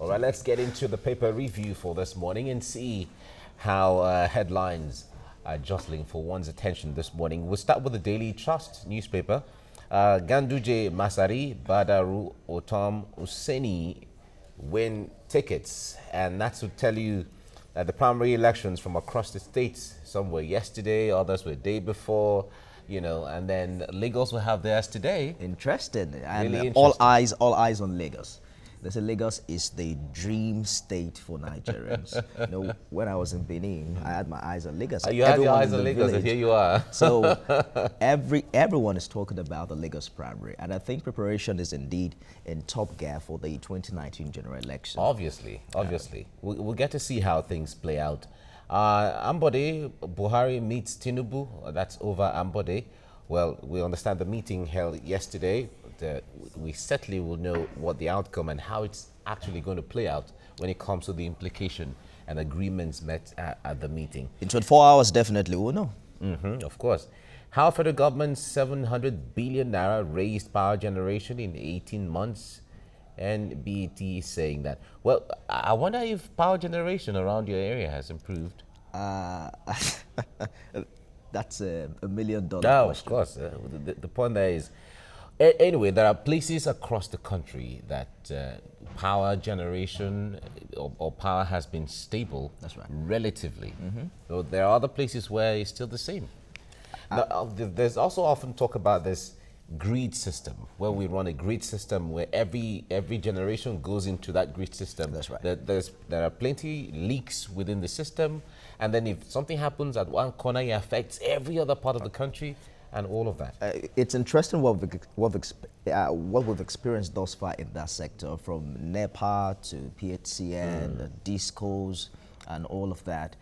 All right, let's get into the paper review for this morning and see how headlines are jostling for one's attention this morning. We'll start with the Daily Trust newspaper. Ganduje Masari Badaru Otom Useni win tickets, and that's to tell you that the primary elections from across the states, some were yesterday, others were the day before, you know, and then Lagos will have theirs today. Interesting. And Really all interesting. eyes on Lagos. They say Lagos is the dream state for Nigerians. You know, when I was in Benin, I had my eyes on Lagos. You had your Everyone eyes in on the Lagos, and village. here you are. So everyone is talking about the Lagos primary, and I think preparation is indeed in top gear for the 2019 general election. Obviously. We'll get to see how things play out. Ambode, Buhari meets Tinubu. That's over Ambode. Well, we understand the meeting held yesterday. We certainly will know what the outcome and how it's actually going to play out when it comes to the implication and agreements met at the meeting. In 24 hours, definitely we'll know. Of course. How federal government's 700 billion naira raised power generation in 18 months? And BET is saying that. Well, I wonder if power generation around your area has improved. That's a $1 million No, question. of course. The point there is, anyway, there are places across the country that power generation or power has been stable. That's right. Relatively. So there are other places where it's still the same. Now, there's also often talk about this grid system, where we run a grid system where every generation goes into that grid system. That's right. There are plenty leaks within the system, and then if something happens at one corner, it affects every other part of the country and all of that. It's interesting what we've experienced thus far in that sector, from NEPA to PHCN, discos, and all of that.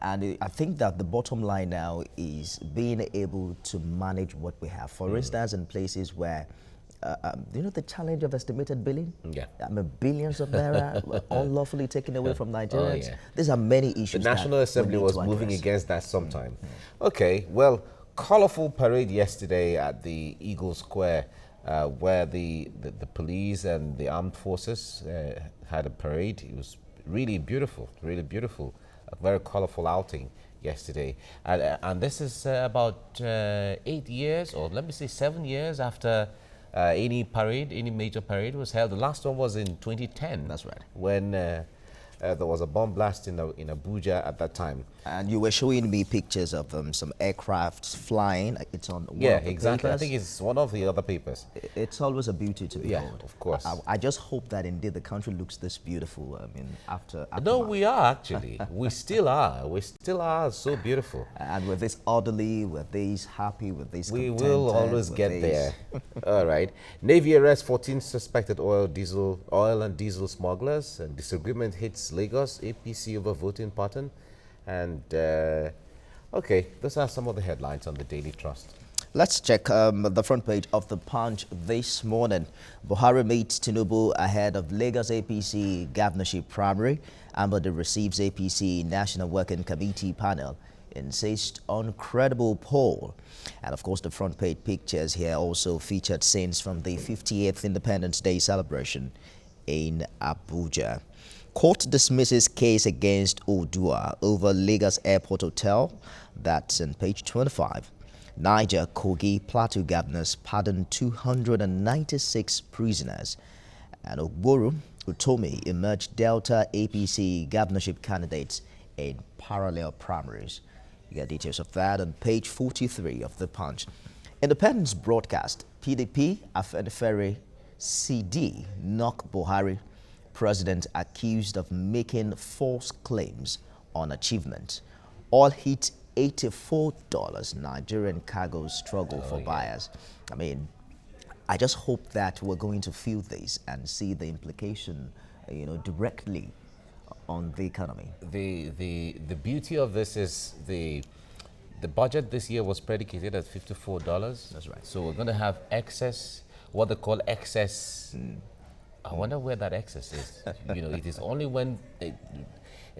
And I think that the bottom line now is being able to manage what we have. For instance, in places where, you know, the challenge of estimated billing? Yeah. I mean, billions of naira were unlawfully taken away from Nigerians. yeah. These are many The issues. National that Assembly we need was to moving address. against that sometime. Okay, well, colorful parade yesterday at the Eagle Square, where the police and the armed forces had a parade. It was really beautiful, really beautiful. A very colorful outing yesterday. And this is about 8 years, or let me say 7 years after any major parade was held. The last one was in 2010. That's right. When there was a bomb blast in Abuja at that time. And you were showing me pictures of some aircrafts flying. It's on one Yeah, of the exactly. I papers. think it's one of the other papers. It's always a beauty to Yeah, behold. of course. I just hope that indeed the country looks this beautiful. I mean, after No, March. we are actually. We still are. We still are so beautiful. And with this orderly, with this happy, with this We contented, will always with get this- there. All right. Navy arrests 14 suspected oil and diesel smugglers. And disagreement hits Lagos, APC over voting pattern. And, okay, those are some of the headlines on the Daily Trust. Let's check the front page of the Punch this morning. Buhari meets Tinubu ahead of Lagos APC governorship primary. Ambode receives APC National Working Committee panel. Insists on credible poll. And of course, the front page pictures here also featured scenes from the 58th Independence Day celebration in Abuja. Court dismisses case against Odua over Lagos Airport Hotel. That's on page 25. Niger, Kogi, Plateau governors pardon 296 prisoners. And Octobr, Utomi emerged Delta APC governorship candidates in parallel primaries. You get details of that on page 43 of the Punch. Independence broadcast, PDP, Afenifere, CD, knock Buhari. President accused of making false claims on achievement. All hit $84. Nigerian cargo struggle for buyers. I mean, I just hope that we're going to feel this and see the implication, you know, directly on the economy. The beauty of this is the budget this year was predicated at $54. That's right. So we're going to have excess, what they call excess. I wonder where that excess is. You know, it is only when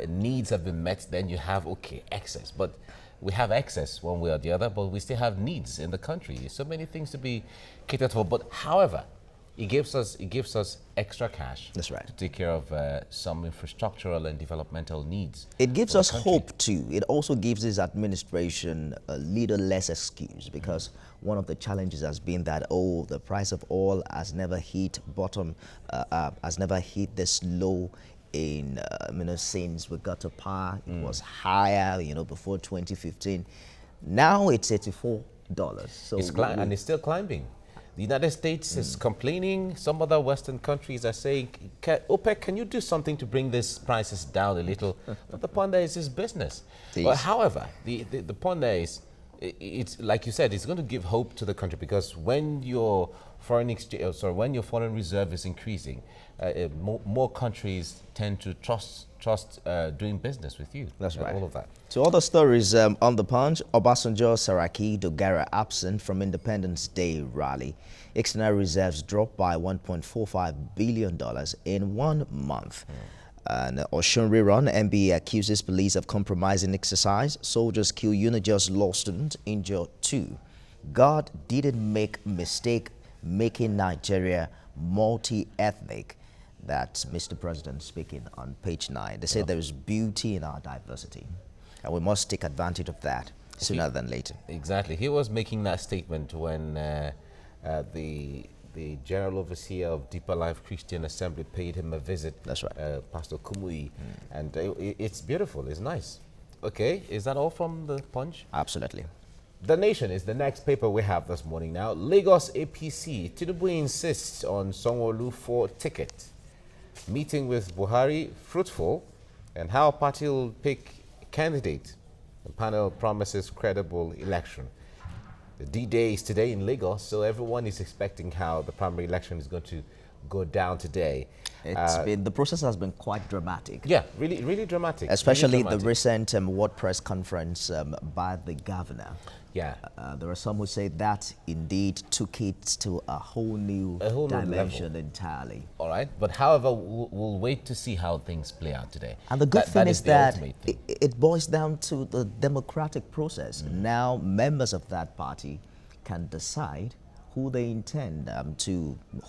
needs have been met, then you have, okay, excess. But we have excess one way or the other, but we still have needs in the country. So many things to be catered for. But however, it gives us extra cash. That's right. To take care of some infrastructural and developmental needs. It gives for the us country. hope too. It also gives this administration a little less excuse, because one of the challenges has been that, oh, the price of oil has never hit bottom, has never hit this low in since we got to power. It was higher, before 2015. Now it's $84. So And it's still climbing. The United States is complaining. Some other Western countries are saying, OPEC, can you do something to bring these prices down a little? But the point there is this business. But however, the point there is, it's like you said, it's going to give hope to the country, because when your foreign exchange, when your foreign reserve is increasing, more countries tend to trust doing business with you. That's right. All of that. So other stories on the Punch: Obasanjo, Saraki, Dogara absent from Independence Day rally. External reserves dropped by $1.45 billion in 1 month. And Oshun Rerun, MBA accuses police of compromising exercise. Soldiers kill Unijust law student, injured 2. God didn't make mistake making Nigeria multi-ethnic. That's Mr. President speaking on page 9. They say there is beauty in our diversity, and we must take advantage of that sooner than later. Exactly. He was making that statement when the General Overseer of Deeper Life Christian Assembly paid him a visit. That's right. Pastor Kumui. And it's beautiful. It's nice. Okay. Is that all from the Punch? Absolutely. The Nation is the next paper we have this morning now. Lagos APC. Tinubu insists on Sanwo-Olu for ticket. Meeting with Buhari fruitful, and how party will pick candidate. The panel promises credible election. The D-Day is today in Lagos, so everyone is expecting how the primary election is going to go down today. The process has been quite dramatic. Yeah, really dramatic. Especially really dramatic. the recent World Press Conference by the governor. Yeah. There are some who say that indeed took it to a whole new dimension entirely. All right, but however, we'll wait to see how things play out today. And the good thing is that it it boils down to the democratic process. Now members of that party can decide who they intend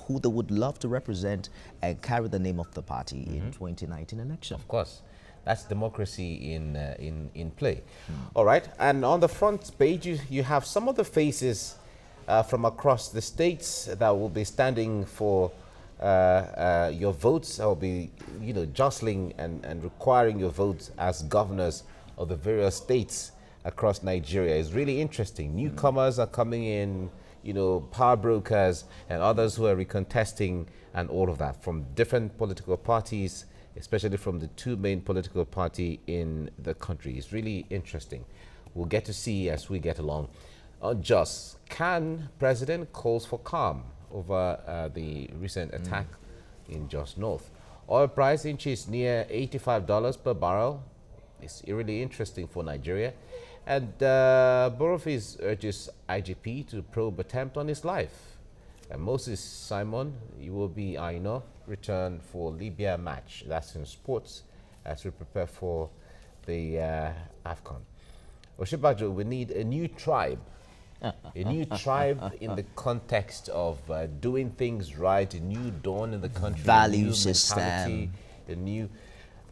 who they would love to represent and carry the name of the party in 2019 election. Of course. That's democracy in play. All right, and on the front page, you have some of the faces from across the states that will be standing for your votes. That will be, jostling and requiring your votes as governors of the various states across Nigeria. It's really interesting. Newcomers are coming in, power brokers and others who are recontesting and all of that from different political parties, especially from the 2 main political parties in the country. It's really interesting. We'll get to see as we get along. Just, can President calls for calm over the recent attack in Jos North? Oil price inches near $85 per barrel. It's really interesting for Nigeria. And Borofis urges IGP to probe attempt on his life. And Moses Simon, you will be, return for Libya match. That's in sports as we prepare for the AFCON. Oshibajo, we need a new tribe. A new tribe in the context of doing things right, a new dawn in the country. Value system. A new...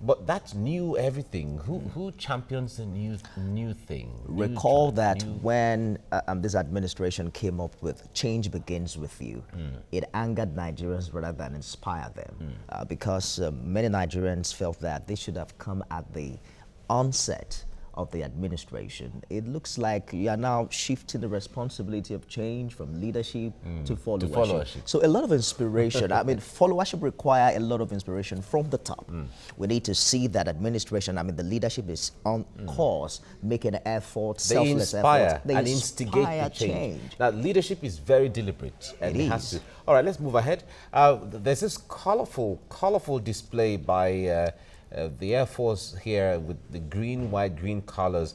But that's new everything. Who champions the new thing? Recall that when this administration came up with change begins with you, it angered Nigerians rather than inspired them, because many Nigerians felt that they should have come at the onset of the administration. It looks like you are now shifting the responsibility of change from leadership to followership. So a lot of inspiration. I mean, followership require a lot of inspiration from the top. We need to see that administration, the leadership is on course, making efforts, selfless efforts. They instigate the change. Now, leadership is very deliberate. And it has to. All right, let's move ahead. There's this colorful display by the Air Force here with the green, white, green colors.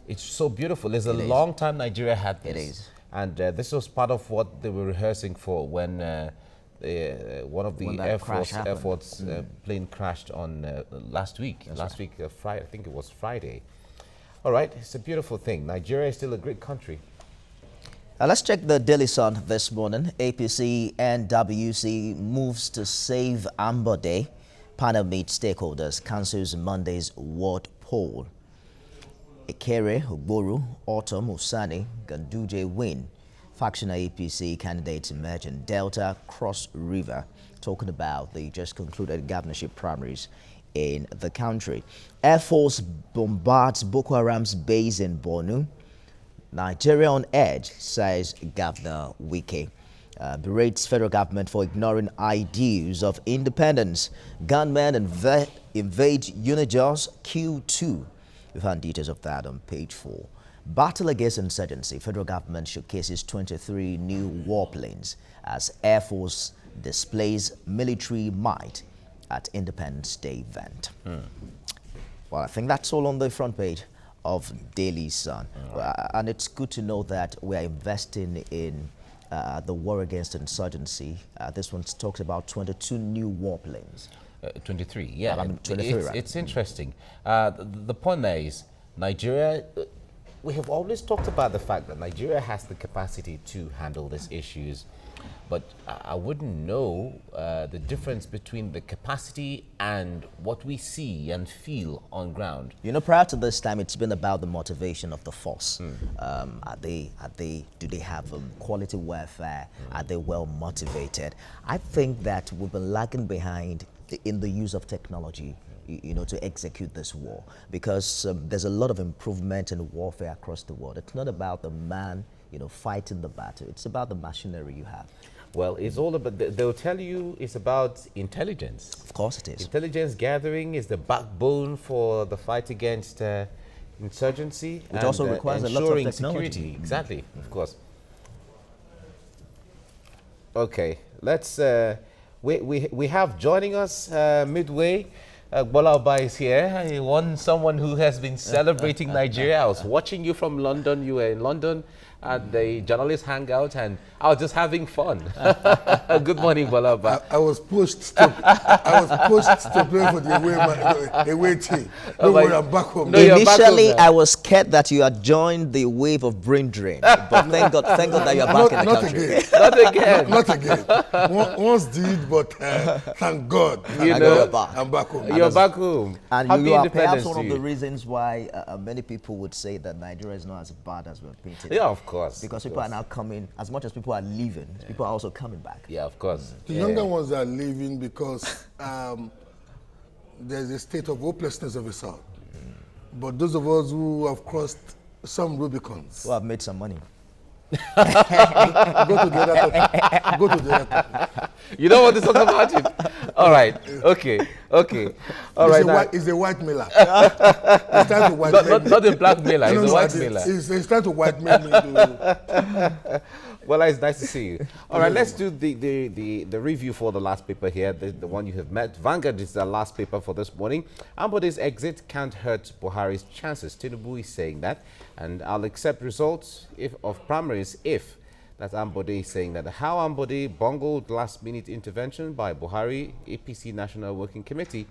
It's so beautiful. It's a long time Nigeria had this. It is. And this was part of what they were rehearsing for when one of the Air Force plane crashed on last week. Friday, I think it was Friday. All right, it's a beautiful thing. Nigeria is still a great country. Let's check the Daily Sun this morning. APC and WC moves to save Amber Day. Panel meets stakeholders, cancels Monday's ward poll. Ekere, Ogboru, Autumn, Usani, Ganduje win. Factional APC candidates emerge in Delta Cross River, talking about the just concluded governorship primaries in the country. Air Force bombards Boko Haram's base in Borno. Nigeria on edge, says Governor Wike. Berates federal government for ignoring ideals of independence. Gunmen invade Unijos Q2. We found details of that on page 4. Battle against insurgency. Federal government showcases 23 new warplanes as Air Force displays military might at Independence Day event. Well, I think that's all on the front page of Daily Sun. And it's good to know that we are investing in the war against insurgency. This one talks about 22 new warplanes. 23, yeah. I mean, 23, right? It's interesting. The point there is Nigeria, we have always talked about the fact that Nigeria has the capacity to handle these issues, but I wouldn't know the difference between the capacity and what we see and feel on ground. You know, prior to this time, it's been about the motivation of the force. Do they have quality welfare? Are they well motivated? I think that we've been lagging behind in the use of technology, you know, to execute this war, because there's a lot of improvement in warfare across the world. It's not about the man, you know, fighting the battle. It's about the machinery you have. Well, it's all about, they'll tell you it's about intelligence. Of course it is. Intelligence gathering is the backbone for the fight against insurgency. Which also requires a lot of technology. Security. Exactly, of course. Okay, let's, we have joining us midway, Gbola is here. Someone who has been celebrating Nigeria. I was watching you from London. You were in London at the journalist hangout, and I was just having fun. Good morning, Gbola. I was pushed to play for the away team. Don't worry, I'm back home. No, initially, I was scared that you had joined the wave of brain drain, but thank God that you're back in the country. Again. Not again. Not again. Once did, but thank God. I'm back home. You're back home. And you are perhaps one of the reasons why many people would say that Nigeria is not as bad as we're painted. Yeah, of course. Because people are now coming, as much as people are leaving, people are also coming back. Yeah, of course. The younger ones are leaving because there's a state of hopelessness of a sort. But those of us who have crossed some Rubicons, who have made some money, go to the other topic. You don't want to talk about it? All right. Okay. All right. It's a white mailer. It's time to white not a black mailer. It's a white mailer. It's time to white mail me. Well, it's nice to see you. All right, let's do the review for the last paper here, the one you have met. Vanguard is the last paper for this morning. Ambode's exit can't hurt Buhari's chances. Tinubu is saying that, and I'll accept results of primaries if. That's Ambode saying that. How Ambode bungled last-minute intervention by Buhari, APC National Working Committee.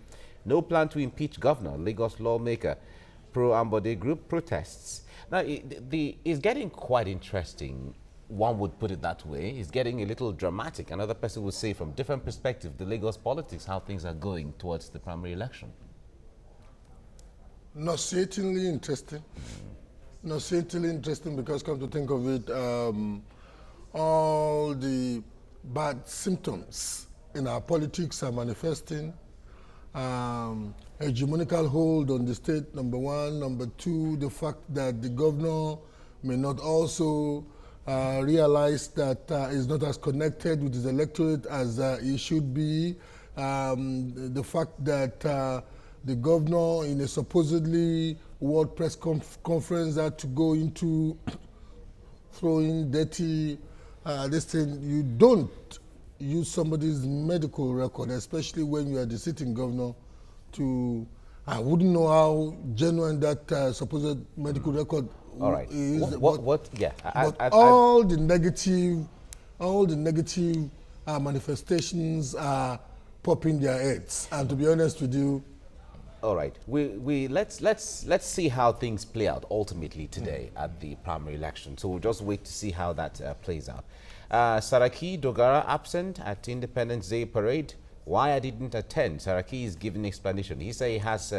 No plan to impeach governor, Lagos lawmaker. Pro-Ambode group protests. Now, it's getting quite interesting. One would put it that way. It's getting a little dramatic. Another person would say from different perspective, the Lagos politics, how things are going towards the primary election. Not certainly interesting. Not certainly interesting because, come to think of it, all the bad symptoms in our politics are manifesting. Hegemonical hold on the state, number one. Number two, the fact that the governor may not also realize that he's not as connected with his electorate as he should be. The fact that the governor, in a supposedly World Press Conference, had to go into throwing dirty this thing. You don't use somebody's medical record, especially when you are the sitting governor, to, I wouldn't know how genuine that supposed medical record all right. is. All the negative manifestations are popping their heads. And to be honest with you, All right. Let's see how things play out ultimately today at the primary election. So we'll just wait to see how that plays out. Saraki Dogara absent at Independence Day parade. Why I didn't attend? Saraki is giving explanation. He say he has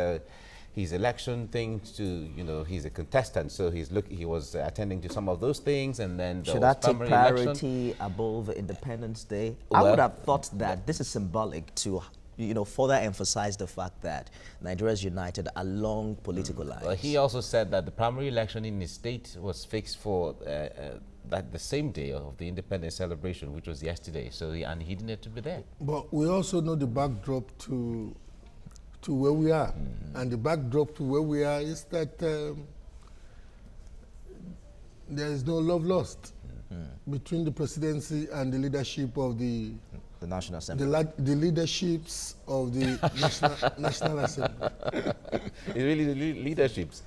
his election thing to, you know, he's a contestant, so he was attending to some of those things, and then should that take priority above Independence Day? Well, I would have thought that this is symbolic to, you know, further emphasize the fact that Nigeria is united along political lines. Well, he also said that the primary election in his state was fixed for that the same day of the independence celebration, which was yesterday. So and he didn't have to be there. But we also know the backdrop to where we are, and the backdrop to where we are is that there is no love lost between the presidency and the leadership of the National Assembly. The leaderships of the National Assembly. It's really the leaderships.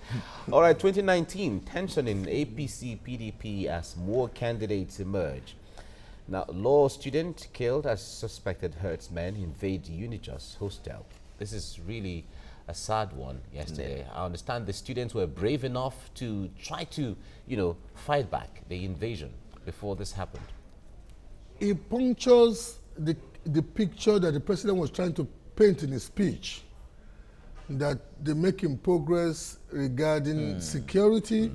All right, 2019, tension in APC, PDP as more candidates emerge. Now, law student killed as suspected herdsmen invade Unijust hostel. This is really a sad one yesterday. I understand the students were brave enough to try to, you know, fight back the invasion before this happened. It punctures the picture that the president was trying to paint in his speech, that they're making progress regarding security,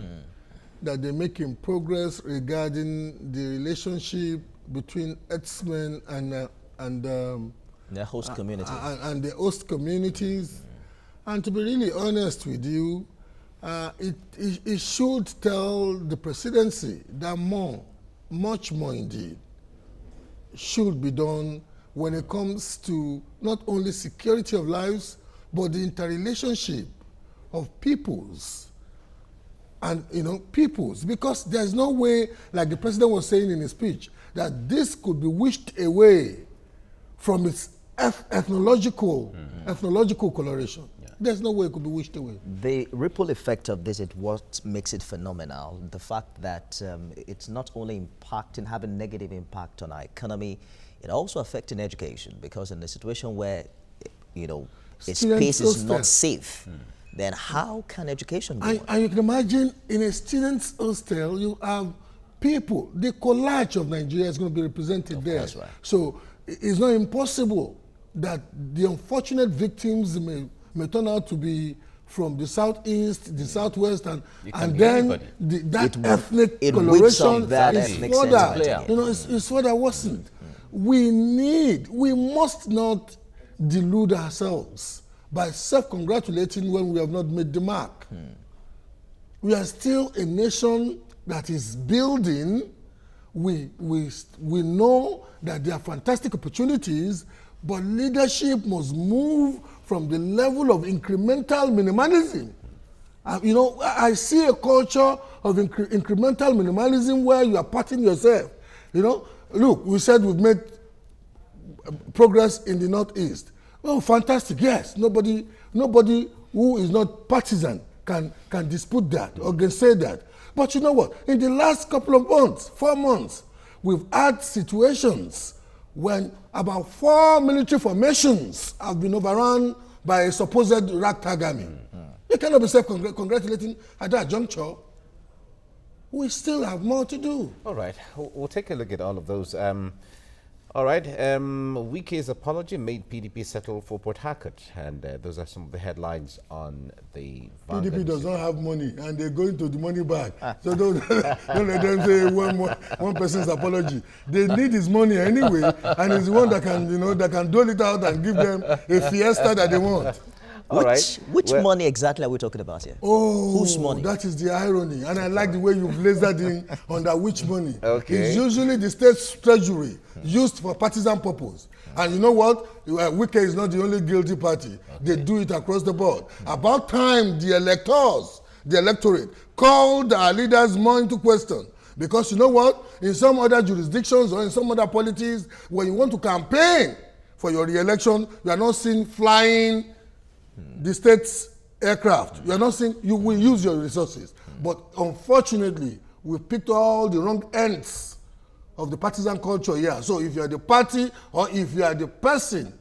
that they're making progress regarding the relationship between herdsmen and their host communities. And the host communities. And to be really honest with you, it should tell the presidency that much more indeed, should be done when it comes to not only security of lives, but the interrelationship of peoples. And, you know, peoples, because there's no way, like the president was saying in his speech, that this could be wished away from its ethnological coloration. Yeah. There's no way it could be wished away. The ripple effect of this is what makes it phenomenal. The fact that it's not only having negative impact on our economy, it also affecting education, because in a situation where, you know, a space is not safe, then how can education go on? And you can imagine in a student's hostel, you have people, the collage of Nigeria is going to be represented there. That's right. So it's not impossible that the unfortunate victims may turn out to be from the southeast, the southwest, and then that ethnic coloration is further worsened. We must not delude ourselves by self-congratulating when we have not made the mark. We are still a nation that is building. We know that there are fantastic opportunities, but leadership must move from the level of incremental minimalism. You know, I see a culture of incremental minimalism where you are patting yourself. You know, look, we said we've made progress in the Northeast. Well, fantastic, yes. Nobody who is not partisan can dispute that or can say that. But you know what? In the last couple of months, 4 months, we've had situations when about 4 military formations have been overrun by a supposed ragtag army. You cannot be self-congratulating at that juncture. We still have more to do. All right, we'll take a look at all of those. All right, Wike's apology made PDP settle for Port Harcourt, and those are some of the headlines on the PDP does not have money, and they're going to the money back. So don't let them say one person's apology. They need his money anyway, and he's the one that can, you know, that can dole it out and give them a fiesta that they want. Which money exactly are we talking about here? Oh, whose money? That is the irony, and I like the way you've lasered in on that which money. Okay. It's usually the state's treasury used for partisan purpose. And you know what? Wike is not the only guilty party. Okay. They do it across the board. About time the electorate, called our leaders more into question. Because you know what? In some other jurisdictions or in some other polities, when you want to campaign for your re-election, you are not seen flying the state's aircraft. You are not saying you will use your resources. But unfortunately, we picked all the wrong ends of the partisan culture here. So if you are the party or if you are the person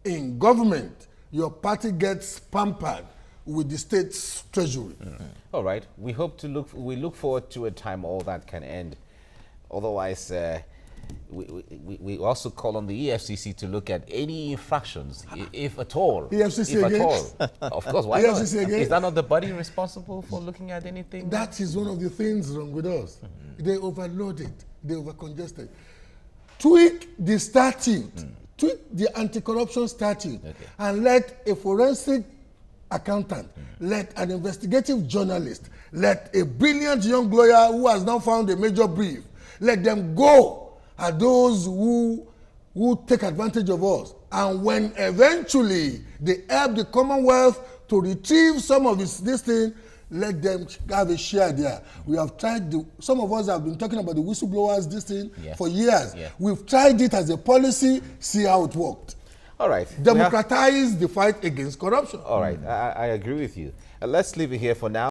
in government your party gets pampered with the state's treasury. All right. We look forward to a time all that can end. Otherwise, we also call on the EFCC to look at any infractions, if at all. EFCC if again? At all. Of course, why EFCC not? again? Is that not the body responsible for looking at anything? That is one of the things wrong with us. They overloaded, they overcongested. Tweak the statute, tweak the anti-corruption statute, and let a forensic accountant, let an investigative journalist, let a brilliant young lawyer who has now found a major brief, let them go at those who take advantage of us. And when eventually they help the Commonwealth to retrieve some of this thing, let them have a share there. We have tried, some of us have been talking about the whistleblowers, this thing, for years. We've tried it as a policy, see how it worked. All right. Democratize the fight against corruption. All right. I agree with you. Let's leave it here for now.